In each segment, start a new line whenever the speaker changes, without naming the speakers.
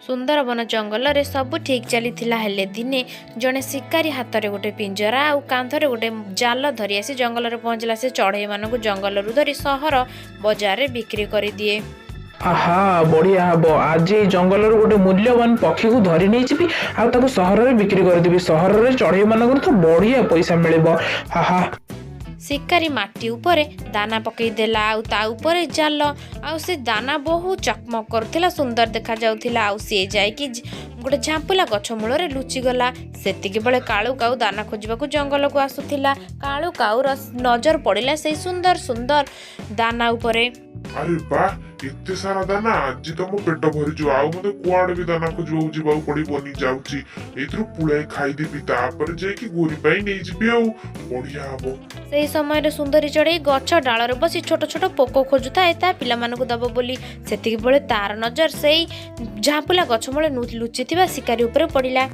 सुंदरबन जंगल रे सब ठीक चली हेले दिने जड़े शिकारी हाथ में गोटे पिंजरा आउ कांधरे गोटे जाल धरी आसी जंगल में पहुंचला। से चढ़ई मान जंगल रू धरी सहर बजार रे बिक्री कर दिए।
आहा बढ़िया हम आज जंगल गोटे मूल्यवान पक्षी को धरी नहीं जी आ सहर में बिक्री करदेवी। सहर में चढ़ई मान तो बढ़िया पैसा मिल। आहा
शिकारी माटी उपरे दाना पकई देला आउ ता उपरे जाल आउ से दाना बहुत चकमक करुला सुंदर देखा जाउथिला। आउ सी जाइकी गोटे झांपुला गछ मूल लुचि गला। सेतिकी बेले कालू काऊ दाना खोजबाकू जंगल को आसुथिला। कालू काऊ नजर पड़िला से सुंदर सुंदर दाना उपरे।
अरे वाह एते सारा दाना आज तो मो पेट भरी जो आउ मते कुआडे भी दाना खोजबाकू जीवाकू पड़िबनी जाउची एथरु पुळे खाई देबी तापर जे कि गोरी पाई नै जिबी आउ बढ़िया हबो।
सेही समय रे सुंदरी चढ़ई गछ डाल रे बसी छोट छोट पोक खोजुता ता पिला मानकू दब बोली। सेतिकी बेले तार नजर सेही झांपुला गछ मूले लुचिथिबा शिकारी उपरे पड़िला।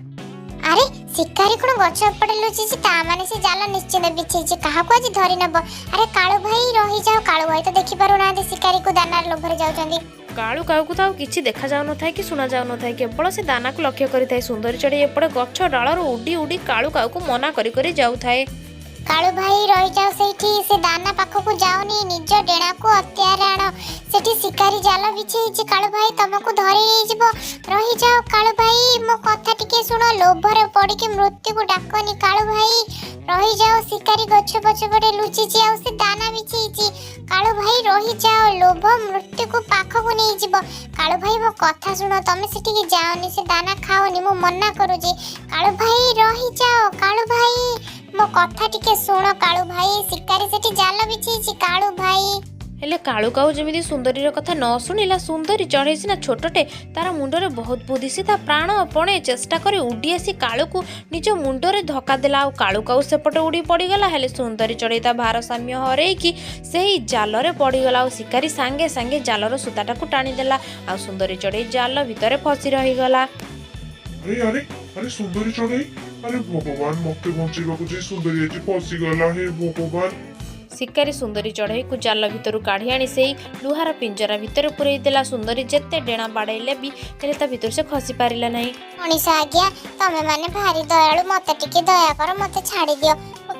अरे शिकारी कोन गछ पड़े लुचिछि ता माने से जाला निश्चित बिछेछि काहा को आज धरि नब। अरे काळू भाई रही जाओ काळू भाई तो देखि पारु ना शिकारी को दाना लोभरे जाउछंदी।
काळू काऊ को ताऊ किछि देखा जाउ न थाए कि सुना जाउ न थाए केवल से दाना को लक्ष्य करि थाए। सुंदरी चढ़ई एपड़े गछ डाल रो उडी उडी काळू काऊ को मना करि करि जाउ थाए।
काळू भाई रही जाओ सेठी से दाना पाखो को जाओनी निज डेणा को हत्यार आण सेठी शिकारी जाल बिछेछि। काळू भाई तुमको धरि नै जिवो रही जाओ। काळू भाई मो कथा टिके सुनो लोभरे पड़ी के मृत्यु को डाकनी। काळू भाई रही जाओ शिकारी गछ पछ पटे लुचिछि आ से दाना बिछेछि। काळू भाई रही जाओ लोभ मृत्यु को पाखो को नै जिवो। काळू भाई मो कथा सुनो तमे सेठी के जाओनी से दाना खाओनी मो मना करूजी। काळू भाई रही जाओ। काळू भाई मो कथा टिके सुनो काळू भाई शिकारी सेठी जाल बिछेछि। काळू भाई
हेले काळू काऊ जमिति सुंदरी रो कथा न सुनिला। सुंदरी चढ़ई सिना छोटटे तार मुंडरे बहुत बुद्धि से प्राण अपणे चेष्टा करे उडी आसी काळू को निज मुंडरे धक्का देला। आ काळू काऊ सेपटे उडी पड़ीगला। हेले सुंदरी चढ़ई ता भारसाम्य हरई कि सेही जाल रे पड़ीगला। आ शिकारी सांगे सांगे जालर सूताटा को टाणी देला। आ सुंदरी चढ़ई जाल भितरे फसी रहीगला।
अरे अरे अरे सुंदरी चढ़ई अरे भगवान मते बंचीबाकू जे सुंदरी एजी फसी गला हे भगवान।
शिकारी सुंदरी चढ़ई को जाल भितर काढ़ी आनी से लुहार पिंजरा भितर पुरई देला। सुंदरी जेते डेणा बाड़ेले भी हेले ता भितर से खसी पारिला नहीं।
मनीषा आज्ञा तमे माने भारी दयालु मते टिके दया कर मते छाड़ी दियो।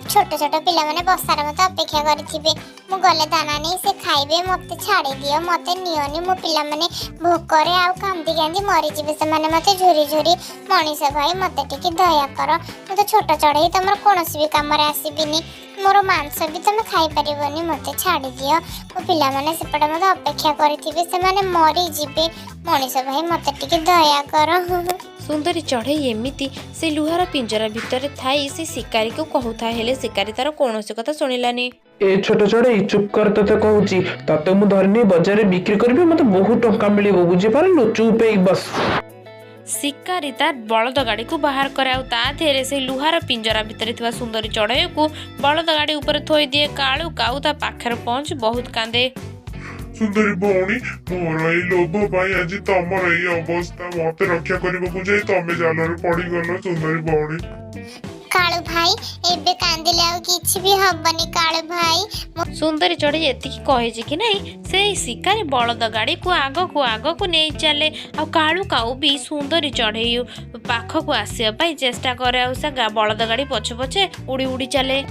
छोट छोट पिला माने बसार मते अपेक्षा करिथिबे मु गले दाना नै से खाइबे मते छाड़ी दियो मते नियोनी मो पिला माने भूखरे आ कांदी कांदी मरि जिवे से माने मते झुरी झुरी। मनीषा भाई मते टिके दया कर मु तो छोट चढ़ई तमर कोनोसी भी काम रे आसीबिनी मोर मांस भी तमे खाई परिबनी मते छाड़ी दियो। मो पिला माने सेपटे मते अपेक्षा करिथिबे से माने मरि जिवे। मनीषा भाई मते टिके दया कर।
सुंदरी चढ़ई एमिति से लुहार पिंजरा भितर थाई से शिकारी को कहूथा हेले शिकारी तार कौनसी कथा सुनिलानी।
ए छोट चढ़ई चुप कर तते कहूची तते मु धरनी बाजार रे बिक्री करबी मते बहुत टंका मिलिबो बुझी पारलु चुप हे बस।
शिकारी तार बलद गाड़ी को बाहर कराउ ता धेरे से लुहार पिंजरा भितर थिबा सुंदरी चढ़ई को बलद गाड़ी ऊपर थोई दिए। काळू काऊ ता पाखर पहुंच बहुत कांदे।
सुंदरी भौणी मोर ए लोभ पाई आज तमर ए अवस्था मते रक्षा करबाकू जे तमे जाल रे पड़ी गलो। सुंदरी भौणी
काळू भाई एबे कांदिले आ किछि भी हबनी। काळू भाई
सुंदरी चढ़ई एति कहे जे कि नहीं से शिकारी बलद गाड़ी को आग को नहीं चले। आ काळू काऊ भी सुंदरी चढ़ई पाख को आसिया पाई चेष्टा करे। आ सा बलद गाड़ी पछे पछे उड़ी उड़ी चले।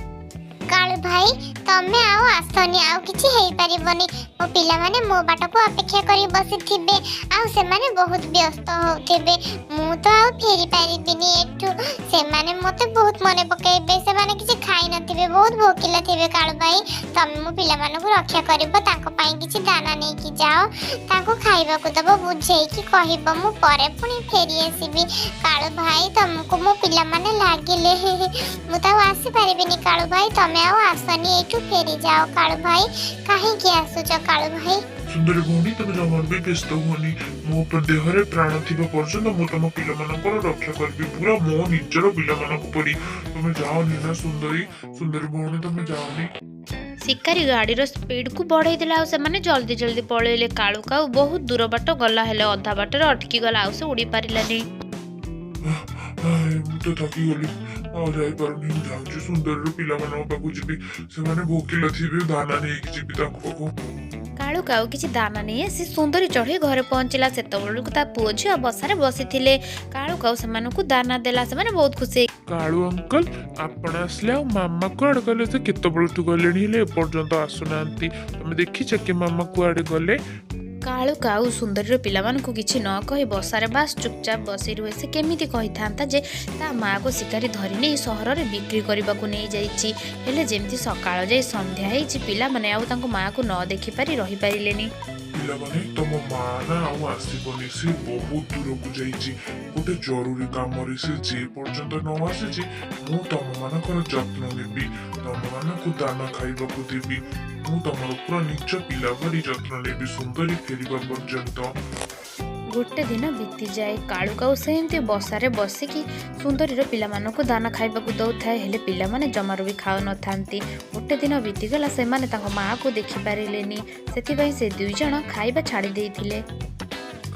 काळू भाई तमे आओ आसनी आउ किछि हेई परिबनी मो पिला माने मो बाट को अपेक्षा करी बसी थिबे आ से माने बहुत व्यस्त होथिबे मु तो आ फेरी परिबिनी एठु से माने मते बहुत मने पकेबे से माने किछि खाई नथिबे बहुत भोकिला थिबे। काळू भाई तमे मो पिला माने को रक्षा करबो ताको पई किछि दाना नै कि जाओ ताको खाइबा को दबो बुझेई कि कहिबो मु परे पुनी फेरी आसीबी। काळू भाई तुमको मो पिला माने लागिले मु तो आसी परिबिनी। काळू भाई तमे आओ आसनी एठु फेरी जाओ। काळू भाई काहे कि आसुच। काळू भाई
सुंदरी भौणी तमे जमन भी व्यस्त होनी मो देहरे प्राण थिबा पर्यंत मु तम पिला मानकर रक्षा करबी पूरा मो निजर पिला मानक परी। तमे जाओ निना सुंदरी सुंदरी भौणी तमे जाओनी।
शिकारी गाड़ीर स्पीड को बढ़ाई देला। से माने जल्दी जल्दी पळेले। काळू काऊ बहुत दूर बाट गला हेले अधा बाटर अटकी गला आ से उड़ी पारिलानी।
तो थकी गली आ जाई परनी जाउची सुंदर रो पिला मानक पाकू जिबी से माने भोकिला थिबे दाना नै कि जिबी ताको पाकू।
काळू କାଳୁ କାଉ କିଛି ଦାନା ନେଇ ଆସି ସୁନ୍ଦରୀ ଚଢ଼େଇ ଘରେ ପହଞ୍ଚିଲା। ସେତେବେଳକୁ ତା ପୁଅ ଝିଅ ବସାରେ ବସିଥିଲେ। କାଳୁ କାଉ ସେମାନଙ୍କୁ ଦାନା ଦେଲା। ସେମାନେ ବହୁତ ଖୁସି।
କାଳୁ ଅଙ୍କଲ ଆପଣ ଆସିଲେ, ଆଉ ମାମା କୁଆଡେ ଗଲେ? ସେ କେତେବେଳଠୁ ଗଲେଣି ହେଲେ ଏପର୍ଯ୍ୟନ୍ତ ଆସୁନାହାନ୍ତି। ତମେ ଦେଖିଛ କି ମାମା କୁଆଡେ ଗଲେ?
କାଳୁ କାଉ ସୁନ୍ଦରୀର ପିଲାମାନଙ୍କୁ କିଛି ନ କହି ବସାରେ ବାସ୍ ଚୁପଚାପ ବସି ରୁହେ। ସେ କେମିତି କହିଥାନ୍ତା ଯେ ତା ମାଆକୁ ଶିକାରୀ ଧରି ନେଇ ସହରରେ ବିକ୍ରି କରିବାକୁ ନେଇଯାଇଛି। ହେଲେ ଯେମିତି ସକାଳ ଯାଇ ସନ୍ଧ୍ୟା ହେଇଛି, ପିଲାମାନେ ଆଉ ତାଙ୍କ ମାଆକୁ ନ ଦେଖିପାରି ରହିପାରିଲେନି।
ପିଲାମାନେ ତମ ମା ନା ଆଉ ଆସିବନି। ସେ ବହୁତ ଦୂରକୁ ଯାଇଛି ଗୋଟେ ଜରୁରୀ କାମରେ। ସେ ଯେ ପର୍ଯ୍ୟନ୍ତ ନ ଆସିଛି ମୁଁ ତମମାନଙ୍କର ଯତ୍ନ ନେବି, ତମମାନଙ୍କୁ ଦାନା ଖାଇବାକୁ ଦେବି। ମୁଁ ତମର ପୁରା ନିଜ ପିଲା ଭଳି ଯତ୍ନ ନେବି ସୁନ୍ଦରୀ ଫେରିବା ପର୍ଯ୍ୟନ୍ତ।
ଗୋଟେ ଦିନ ବିତିଯାଏ। କାଳୁ କାଉ ସେମିତି ବସାରେ ବସିକି ସୁନ୍ଦରୀର ପିଲାମାନଙ୍କୁ ଦାନା ଖାଇବାକୁ ଦଉଥାଏ। ହେଲେ ପିଲାମାନେ ଜମାରୁ ବି ଖାଉନଥାନ୍ତି। ଗୋଟେ ଦିନ ବିତିଗଲା, ସେମାନେ ତାଙ୍କ ମାଆକୁ ଦେଖିପାରିଲେନି। ସେଥିପାଇଁ ସେ ଦୁଇ ଜଣ ଖାଇବା ଛାଡ଼ି ଦେଇଥିଲେ।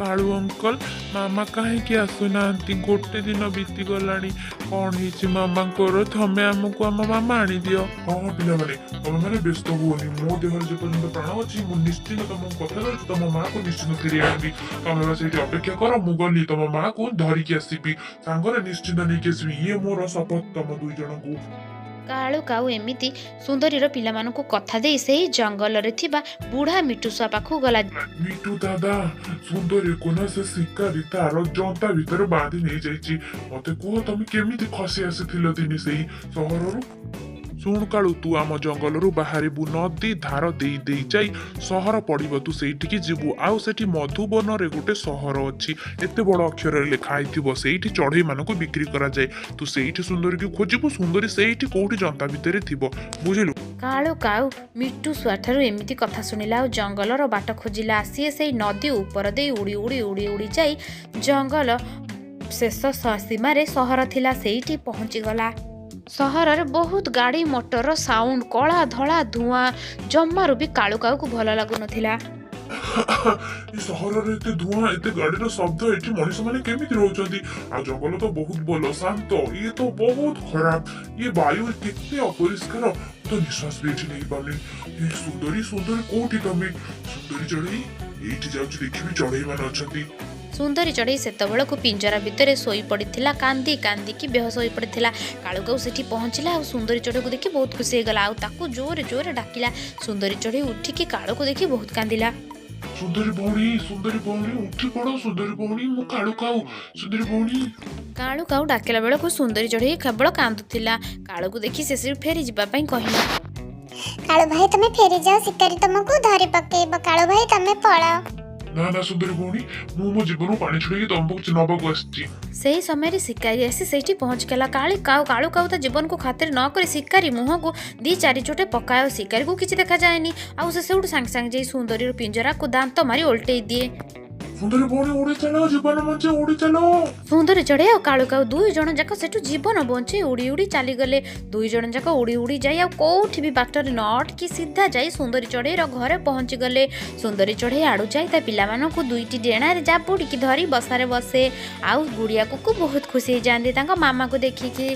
କାଳୁ ଅଙ୍କଲ ମାମା କାହିଁକି ଆସୁନାହାନ୍ତି? ଗୋଟେ ଦିନ ବିତିଗଲାଣି। କଣ ହେଇଛି ମାମାଙ୍କର? ତମେ ଆମକୁ ଆମ ମାମା ଆଣିଦିଅ। ହଁ ପିଲାମାନେ ତମେମାନେ ବ୍ୟସ୍ତ ହୁଅନି। ମୋ ଦେହରେ ଯେପର୍ଯ୍ୟନ୍ତ ପ୍ରାଣ ଅଛି ମୁଁ ନିଶ୍ଚିନ୍ତ ତମକୁ କଥା ଦଉଛି ତମ ମାଆକୁ ନିଶ୍ଚିନ୍ତ ଫେରି ଆଣିବି। ତମେ ବା ସେଇଠି ଅପେକ୍ଷା କର, ମୁଁ ଗଲି ତମ ମାଆକୁ ଧରିକି ଆସିବି। ସାଙ୍ଗରେ ନିଶ୍ଚିନ୍ତ ନେଇକି ଆସିବି। ଇଏ ମୋର ଶପଥ ତମ ଦୁଇ ଜଣଙ୍କୁ।
କାଳୁ କାଉ ଏମିତି ସୁନ୍ଦରୀର ପିଲାମାନଙ୍କୁ କଥା ଦେଇ ସେଇ ଜଙ୍ଗଲରେ ଥିବା ବୁଢ଼ା ମିଟୁସୁଆ ପାଖକୁ ଗଲା।
ମିଟୁ ଦାଦା, ସୁନ୍ଦରୀକୁ ନା ସେ ଶିକାରୀ ତାର ଜନ୍ତା ଭିତରେ ବାନ୍ଧି ନେଇଯାଇଛି। ମତେ କୁହ ତମେ କେମିତି ଖସି ଆସିଥିଲ ଦିନେ ସେଇ ସହରରୁ? ଶୁଣ କାଳୁ, ତୁ ଆମ ଜଙ୍ଗଲରୁ ବାହାରିବୁ। ନଦୀ ଧାର ଦେଇ ଦେଇ ଯାଇ ସହର ପଡ଼ିବ। ତୁ ସେଇଠିକି ଯିବୁ। ଆଉ ସେଠି ମଧୁବନରେ ଗୋଟେ ସହର ଅଛି। ଏତେ ବଡ଼ ଅକ୍ଷରରେ ଲେଖା ହେଇଥିବ। ସେଇଠି ଚଢ଼େଇ ମାନଙ୍କୁ ବିକ୍ରି କରାଯାଏ। ତୁ ସେଇଠି ସୁନ୍ଦରୀକୁ ଖୋଜିବୁ। ସୁନ୍ଦରୀ ସେଇଠି କୋଉଠି ଜନ୍ତା ଭିତରେ ଥିବ, ବୁଝିଲୁ?
କାଳୁ କାଉ ମିଟୁସୁଆ ଠାରୁ ଏମିତି କଥା ଶୁଣିଲା ଆଉ ଜଙ୍ଗଲର ବାଟ ଖୋଜିଲା। ସିଏ ସେଇ ନଦୀ ଉପର ଦେଇ ଉଡ଼ି ଉଡ଼ି ଉଡ଼ି ଉଡ଼ି ଯାଇ ଜଙ୍ଗଲ ଶେଷ ସୀମାରେ ସହର ଥିଲା। ସେଇଠି ପହଞ୍ଚିଗଲା। ସହରରେ ବହୁତ ଗାଡ଼ି ମଟର ସାଉଣ୍ଡ, କଳା ଧଳା ଧୂଆଁ। ଜମାରୁ ବି କାଳୁ କାଉକୁ ଭଲ ଲାଗୁନଥିଲା।
ଏ ସହରରେ ଏତେ ଧୂଆଁ, ଏତେ ଗାଡିର ଶବ୍ଦ, ଏଠି ମଣିଷ ମାନେ କେମିତି ରହୁଛନ୍ତି? ଆଉ ଜଙ୍ଗଲ ତ ବହୁତ ଭଲ ଶାନ୍ତ। ଇଏ ତ ବହୁତ ଖରାପ। ଇଏ ବାୟୁ କେତେ ଅପରିଷ୍କାର। ତ ନିଶ୍ୱାସ ବି ଏଠି ନେଇପାରୁନି। ସୁନ୍ଦରୀ ସୁନ୍ଦରୀ କୋଉଠି ତମେ? ସୁନ୍ଦରୀ ଚଢ଼େଇ ଏଇଠି ଯାଉଛି, ଦେଖିବି ଚଢ଼େଇ ମାନେ ଅଛନ୍ତି।
ସୁନ୍ଦରୀ ଚଢ଼େଇ ସେତେବେଳକୁ ପିଞ୍ଜରା ଭିତରେ ଶୋଇ ପଡ଼ିଥିଲା। କାନ୍ଦି କାନ୍ଦିକି ବେହୋସ ହୋଇ ପଡ଼ିଥିଲା। କାଳୁ କାଉ ସେଠି ପହଞ୍ଚିଲା ଆଉ ସୁନ୍ଦରୀ ଚଢ଼େଇକୁ ଦେଖି ବହୁତ ଖୁସି ହେଇଗଲା। ଆଉ ତାକୁ ଜୋରେ ଜୋରେ ଡାକିଲା। ସୁନ୍ଦରୀ ଚଢ଼େଇ ଉଠିକି କାଳୁକୁ ଦେଖି ବହୁତ କାନ୍ଦିଲା।
ସୁନ୍ଦରୀ ଭଉଣୀ ଉଠି ପଡ। ସୁନ୍ଦରୀ ଭଉଣୀ, ମୁଁ କାଳୁ କାଉ। ସୁନ୍ଦରୀ ଭଉଣୀ।
କାଳୁ କାଉ ଡାକିଲା ବେଳକୁ ସୁନ୍ଦରୀ ଚଢ଼େଇ କେବଳ କାନ୍ଦୁଥିଲା। କାଳୁକୁ ଦେଖି ସେ ଫେରି ଯିବା ପାଇଁ କହିଲା।
କାଳୁ ଭାଇ ତମେ ଫେରି ଯାଅ, ଶିକାରୀ ତମକୁ ଧରି ପକେଇବ। କାଳୁ ଭାଇ ତମେ ପଳାଅ।
ନା ନା ସୁନ୍ଦରୀ ଭଉଣୀ, ମୁଁ ମୋ ଜୀବନରୁ ପାଣି ଛଡେଇକି ତମକୁ ନବାକୁ ଆସିଛି।
ସେହି ସମୟରେ ଶିକାରୀ ଆସି ସେଇଠି ପହଞ୍ଚିଗଲା। କାଳୁ କାଉ ତା ଜୀବନକୁ ଖାତିର ନ କରି ଶିକାରୀ ମୁହଁକୁ 2-4 ଚୋଟେ ପକାଏ। ଶିକାରୀକୁ କିଛି ଦେଖାଯାଏନି। ଆଉ ସେ ସେଇଠୁ ସାଙ୍ଗେ ସାଙ୍ଗେ ଯାଇ ସୁନ୍ଦରୀର ପିଞ୍ଜରାକୁ ଦାନ୍ତ ମାରି ଓଲଟେଇ ଦିଏ।
ସୁନ୍ଦରୀ ଭଉଣୀ ଉଡି ଚାଲ, ଜୀବନ ବଞ୍ଚେ, ଉଡି ଚାଲ।
ସୁନ୍ଦରୀ ଚଢ଼େଇ ଆଉ କାଳୁ କାଉ ଦୁଇ ଜଣ ଯାକ ସେଠୁ ଜୀବନ ବଞ୍ଚେଇ ଉଡ଼ି ଉଡ଼ି ଚାଲିଗଲେ। ଦୁଇ ଜଣ ଯାକ ଉଡ଼ି ଉଡ଼ି ଯାଇ ଆଉ କୋଉଠି ବି ବାଟରେ ନ ଅଟକି ସିଧା ଯାଇ ସୁନ୍ଦରୀ ଚଢ଼େଇର ଘରେ ପହଞ୍ଚିଗଲେ। ସୁନ୍ଦରୀ ଚଢ଼େଇ ଆଡ଼ୁ ଯାଇ ତା ପିଲାମାନଙ୍କୁ 2ଟି ଡେଣାରେ ଜାବୁଡ଼ିକି ଧରି ବସାରେ ବସେ। ଆଉ ଗୁଡ଼ିଆ କୁକୁ ବହୁତ ଖୁସି ହେଇଯାଆନ୍ତି ତାଙ୍କ ମାମାକୁ ଦେଖିକି।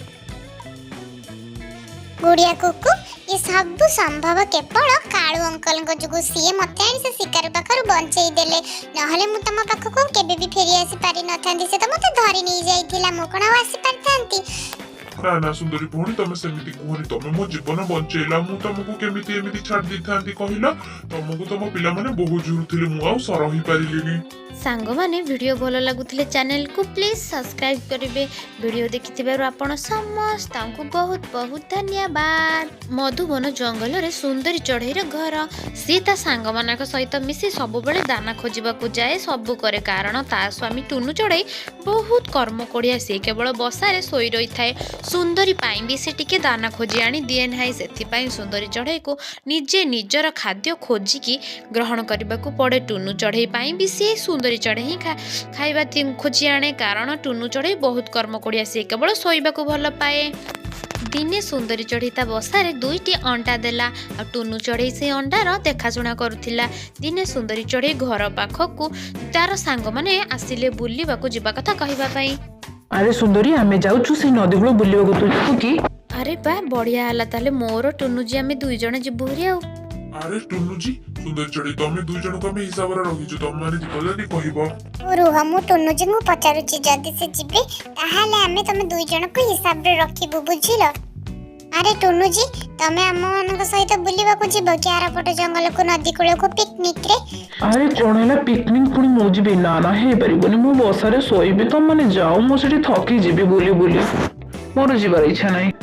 ଗୁଡିଆ କୁକୁ, ये सब संभव केवल कालू अंकल जो सी मत आनी से शिकार पाखर बंचई देले नहले मु तम पाखक केबे भी फेरी आसी पारि नथांती से तो मते धरि नै जाइथिला मु कोन आसी पारथांती।
ना ना सुंदरी भौणी तमे सेमिति कहनी तमे मो जीवन बंचेला मु तुमको केमिति एमिति छाड़ दिथांती कहिला तुमको तुम पिला माने बहुत जुरुथिले मु आ सरहि पारिलिनी।
सांग माने वीडियो भलो लागुथिले चैनल को प्लीज सब्सक्राइब करिवे। वीडियो देखिथिबारु आपण समस्त को बहुत बहुत धन्यवाद। मधुबन जंगल रे सुंदरी चढ़ईर घर सी ता सांग मानक सहित मिसी सब बेले दाना खोजिबाकू जाए सब करे कारण ता स्वामी टुनु चढ़ई बहुत कर्म कोड़िया सी केवल बसारे सोई रही थाए। सुंदरी पाई भी से टिके दाना खोजी आनी दिए ना से सुंदरी चढ़ई को निजे निजर खाद्य खोजिकी ग्रहण करने को पड़े। टुनु चढ़ई पाई भी सी सुंदरी चढ़ई खाइबा खोजी आने कारण टुनु चढ़ई बहुत कर्म कोड़िया सी केवल शोइबा को भल पाए। दिने सुंदरी चढ़ई ता बसारे 2टी अंडा देला आ टुनु चढ़ई से अंडार देखाशुना करुथिला। दिने सुंदरी चढ़ई घर पाखकू तार सांग माने आसिले बुलिबाकू जिबा कथा कहिबा पई।
अरे सुंदरी आमे जाउछु से नदी गुलो बुलिबाकू तू जिबु की?
अरे बा बढ़िया हला ताले मोर टुनु जी आमे 2 जण जिबु रे।
ଆରେ ଟୁନୁଜି ସୁନ୍ଦରୀ ଚଢେଇ ତମେ ଦୁଇ ଜଣକୁ ଆମେ ହିସାବରେ ରଖିଛୁ, ତମେ ମାନେ ଯିବ ଯଦି କହିବ।
ରୁହ ମୁଁ ଟୁନୁଜିଙ୍କୁ ପଚାରୁଛି, ଯଦି ସେ ଯିବେ ତାହେଲେ ଆମେ ତମେ ଦୁଇ ଜଣକୁ ହିସାବରେ ରଖିବୁ, ବୁଝିଲ? ଆରେ ଟୁନୁଜି ତମେ ଆମ ମାନଙ୍କ ସହିତ ବୁଲିବାକୁ ଯିବ କି ଆରପଟ ଜଙ୍ଗଲକୁ, ନଦୀ କୂଳକୁ ପିକନିକ ରେ?
ଆରେ କଣ ହେଲା ପିକନିକ ପୁଣି ମୁଁ ଯିବି? ନା ନା ହେଇପାରିବନି, ମୁଁ ବସାରେ ଶୋଇବି, ତମେ ମାନେ ଯାଅ, ମୁଁ ସେଠି ଥକି ଯିବି ବୁଲି ବୁଲି, ମୋର ଯିବାର ଇଚ୍ଛା ନାହିଁ।